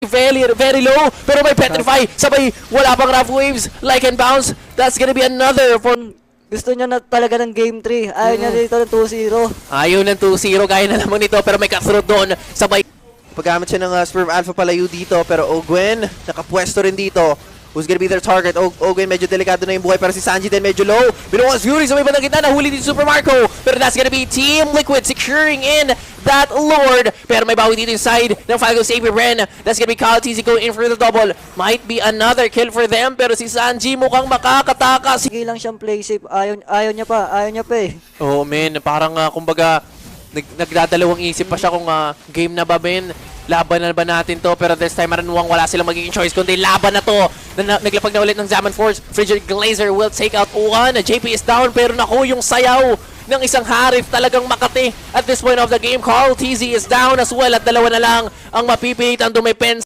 very low, pero may petrify, sabay wala pang rough waves, like and bounce. That's gonna be another for... Gusto niya na talaga ng game 3. Ayaw niya dito ng 2-0. Ayaw ng 2-0, kaya na naman ito, pero may cutthroat doon, sabay... Paggamit siya ng Sperm Alpha palayo dito, pero Ogwen, nakapwesto rin dito. Who's gonna be their target? Ogwen, medyo delikado na yung buhay, pero si Sanji din medyo low. Binuwas Fury sa may bandang gitna, nahuli dito Super Marco. Pero that's gonna be Team Liquid securing in that Lord. Pero may bawi dito inside ng Falco Saber Ren. That's gonna be Kyle TZ going in for the double. Might be another kill for them, pero si Sanji mukhang makakatakas. Sige lang siyang play safe. Ayaw niya pa eh. Oh man, parang kumbaga nagdadalawang isip pa siya kung game na ba Ben, laban na ba natin to, pero this time Maranwang wala silang magiging choice kundi laban na to. Naglapag na ulit ng Zaman Force. Frigid Glazer will take out one. JP is down, pero naku, yung sayaw ng isang Harif talagang makati at this point of the game. Carl TZ is down as well at dalawa na lang ang mapipilitan. Dumepens